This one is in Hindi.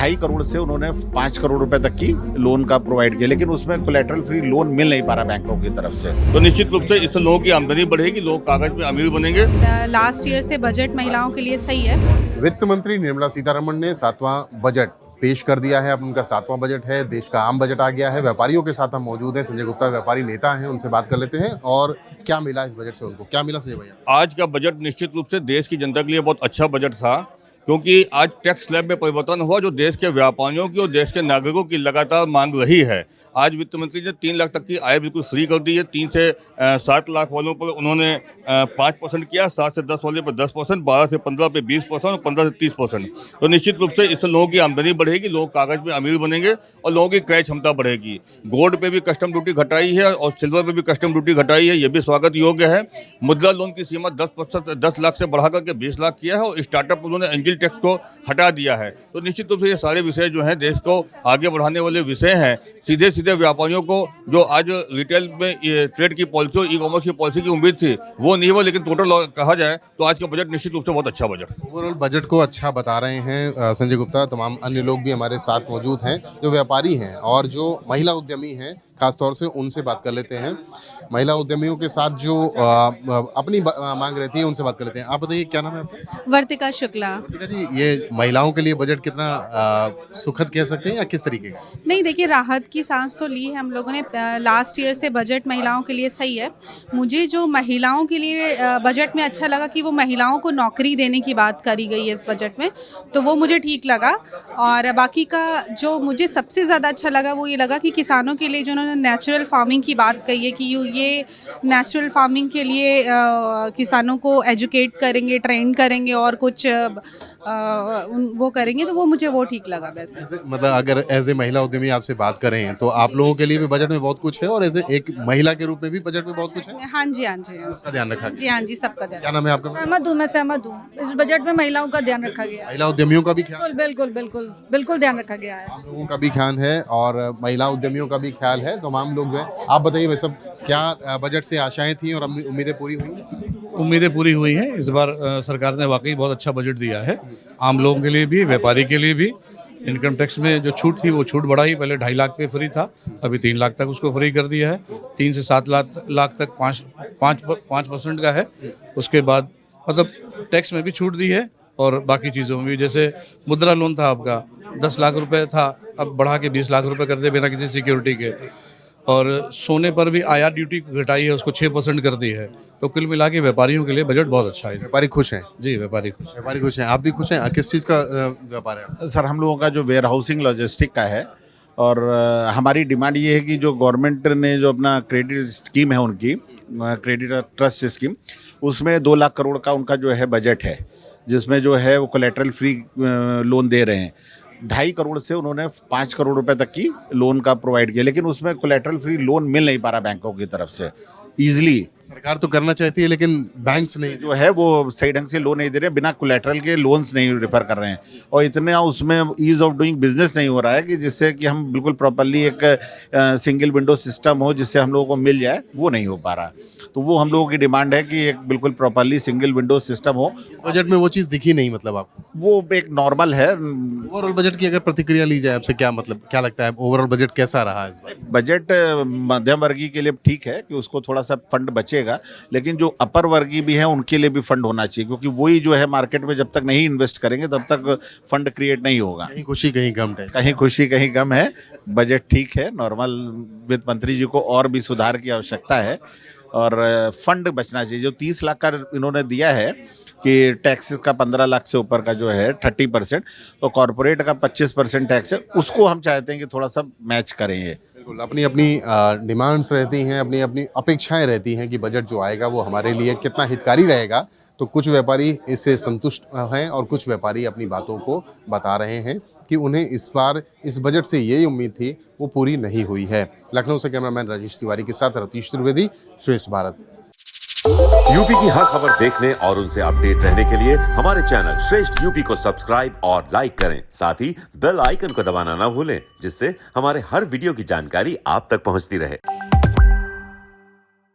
2.5 करोड़ से उन्होंने 5 करोड़ रुपए तक की लोन का प्रोवाइड किया, लेकिन उसमें कोलेटरल फ्री लोन मिल नहीं पा रहा बैंकों की तरफ से। तो निश्चित रूप से इससे लोगों की आमदनी बढ़ेगी, लोग कागज में अमीर बनेंगे। लास्ट ईयर से बजट महिलाओं के लिए सही है। वित्त मंत्री निर्मला सीतारमण ने 7वां बजट पेश कर दिया है। अब उनका 7वां बजट है, देश का आम बजट आ गया है। व्यापारियों के साथ हम मौजूद हैं, संजय गुप्ता व्यापारी नेता हैं, उनसे बात कर लेते हैं। और क्या मिला इस बजट से, उनको क्या मिला संजय भैया? आज का बजट निश्चित रूप से देश की जनता के लिए बहुत अच्छा बजट था, क्योंकि आज टैक्स स्लैब में परिवर्तन हुआ जो देश के व्यापारियों की और देश के नागरिकों की लगातार मांग रही है। आज वित्त मंत्री ने 3 लाख तक की आय बिल्कुल फ्री कर दी है। 3 से 7 लाख वालों पर उन्होंने 5% किया, 7 से 10 वाले पर 10%, 12 से 15 पे 20% और 15 से 30%। तो निश्चित रूप से इससे लोगों की आमदनी बढ़ेगी, लोग कागज में अमीर बनेंगे और लोगों की क्रय क्षमता बढ़ेगी। गोल्ड पे भी कस्टम ड्यूटी घटाई है और सिल्वर पे भी कस्टम ड्यूटी घटाई है, ये भी स्वागत योग्य है। मुद्रा लोन की सीमा 10 लाख से बढ़ा करके 20 लाख किया है और स्टार्टअप उन्होंने एंजल टैक्स को हटा दिया है। तो निश्चित रूप से ये सारे विषय जो हैं देश को आगे बढ़ाने वाले विषय हैं। सीधे सीधे व्यापारियों को जो आज रिटेल में ट्रेड की पॉलिसी और ई कॉमर्स की पॉलिसी की उम्मीद थी वो नहीं हुआ, लेकिन टोटल कहा जाए तो आज का बजट निश्चित रूप से बहुत अच्छा बजट। ओवरऑल बजट को अच्छा बता रहे हैं संजय गुप्ता। तमाम अन्य लोग भी हमारे साथ मौजूद हैं जो व्यापारी हैं और जो महिला उद्यमी हैं, खासतौर से उनसे बात कर लेते हैं। महिला उद्यमियों के साथ जो अपनी मांग रहती है उनसे बात कर लेते हैं। आप बताइए, क्या नाम है आपका? वर्तिका शुक्ला। वर्तिका जी, ये महिलाओं के लिए बजट कितना सुखद कह सकते हैं या किस तरीके का? नहीं, देखिए, राहत की सांस तो ली है हम लोगों ने। लास्ट ईयर से बजट महिलाओं के लिए सही है। मुझे जो महिलाओं के लिए बजट में अच्छा लगा कि वो महिलाओं को नौकरी देने की बात करी गई है इस बजट में, तो वो मुझे ठीक लगा। और बाकी का जो मुझे सबसे ज़्यादा अच्छा लगा वो ये लगा कि किसानों के लिए जो उन्होंने नेचुरल फार्मिंग की बात कही है कि ये नेचुरल फार्मिंग के लिए किसानों को एजुकेट करेंगे, ट्रेन करेंगे और कुछ वो करेंगे, तो वो मुझे वो ठीक लगा। वैसे मतलब अगर एज ए महिला उद्यमी आपसे बात करें तो आप लोगों के लिए भी बजट में बहुत कुछ है और एज ए एक महिला के रूप में भी बजट में बहुत कुछ है। हाँ जी, हाँ जी, उसका ध्यान रखा जी, हाँ जी, सबका ध्यान। क्या नाम है आपका? मैं सहमत हूँ। इस बजट में महिलाओं का ध्यान रखा गया है। महिला उद्यमियों का भी ख्याल, बिल्कुल बिल्कुल बिल्कुल ध्यान रखा गया है। आम लोगों का भी ख्याल है और महिला उद्यमियों का भी ख्याल है। तमाम लोग जो है, आप बताइए वैसे क्या बजट से आशाएं थी और उम्मीदें पूरी हुई? उम्मीदें पूरी हुई हैं। इस बार सरकार ने वाकई बहुत अच्छा बजट दिया है, आम लोगों के लिए भी, व्यापारी के लिए भी। इनकम टैक्स में जो छूट थी वो छूट बढ़ाई, पहले 2.5 लाख पे फ्री था, अभी 3 लाख तक उसको फ्री कर दिया है। 3 से 7 लाख तक 5% का है। उसके बाद मतलब टैक्स में भी छूट दी है और बाकी चीज़ों में भी, जैसे मुद्रा लोन था आपका 10 लाख रुपए था, अब बढ़ा के 20 लाख रुपए कर दे बिना किसी सिक्योरिटी के। और सोने पर भी आयात ड्यूटी घटाई है, उसको 6% कर दी है। तो कुल मिला के व्यापारियों के लिए बजट बहुत अच्छा है। व्यापारी खुश हैं? जी, व्यापारी खुश हैं। आप भी खुश हैं? किस चीज़ का व्यापार है? सर, हम लोगों का जो वेयर हाउसिंग लॉजिस्टिक का है और हमारी डिमांड ये है कि जो गवर्नमेंट ने जो अपना क्रेडिट स्कीम है उनकी क्रेडिट ट्रस्ट स्कीम, उसमें 2 लाख करोड़ का उनका जो है बजट है, जिसमें जो है वो कोलेटरल फ्री लोन दे रहे हैं। 2.5 करोड़ से उन्होंने 5 करोड़ रुपए तक की लोन का प्रोवाइड किया, लेकिन उसमें कोलेटरल फ्री लोन मिल नहीं पा रहा बैंकों की तरफ से ईजिली। सरकार तो करना चाहती है लेकिन बैंक्स नहीं जो है वो सही ढंग से लोन नहीं दे रहे, बिना कोलेटरल के लोन्स नहीं रेफर कर रहे हैं और इतना उसमें ईज ऑफ डूइंग बिजनेस नहीं हो रहा है कि जिससे कि हम बिल्कुल प्रॉपर्ली एक सिंगल विंडो सिस्टम हो जिससे हम लोगों को मिल जाए, वो नहीं हो पा रहा। तो वो हम लोगों की डिमांड है कि एक बिल्कुल प्रॉपर्ली सिंगल विंडो सिस्टम हो। बजट में वो चीज़ दिखी नहीं, मतलब आपको वो एक नॉर्मल है। ओवरऑल बजट की अगर प्रतिक्रिया ली जाए आपसे, क्या मतलब क्या लगता है ओवरऑल बजट कैसा रहा इस बार? बजट मध्यम वर्गीय के लिए ठीक है कि उसको थोड़ा सा फंड बचेगा, लेकिन जो अपर वर्गीय भी है उनके लिए भी फंड होना चाहिए, क्योंकि वही जो है मार्केट में जब तक नहीं इन्वेस्ट करेंगे तब तक फंड क्रिएट नहीं होगा। कहीं खुशी कहीं गम है। कहीं खुशी कहीं गम है। बजट ठीक है, नॉर्मल। वित्त मंत्री जी को और भी सुधार की आवश्यकता है और फंड बचना चाहिए। जो 30 लाख का इन्होंने दिया है कि टैक्स का 15 लाख से ऊपर का जो है 30%, तो कॉर्पोरेट का 25% टैक्स है, उसको हम चाहते हैं कि थोड़ा सा मैच करें। ये बिल्कुल अपनी अपनी डिमांड्स रहती हैं, अपनी अपनी अपेक्षाएं रहती हैं कि बजट जो आएगा वो हमारे लिए कितना हितकारी रहेगा। तो कुछ व्यापारी इससे संतुष्ट हैं और कुछ व्यापारी अपनी बातों को बता रहे हैं कि उन्हें इस बार इस बजट से ये उम्मीद थी वो पूरी नहीं हुई है। लखनऊ से कैमरामैन राजेश तिवारी के साथ रतीश त्रिवेदी, श्रेष्ठ भारत। यूपी की हर खबर देखने और उनसे अपडेट रहने के लिए हमारे चैनल श्रेष्ठ यूपी को सब्सक्राइब और लाइक करें। साथ ही बेल आइकन को दबाना ना भूलें, जिससे हमारे हर वीडियो की जानकारी आप तक पहुंचती रहे।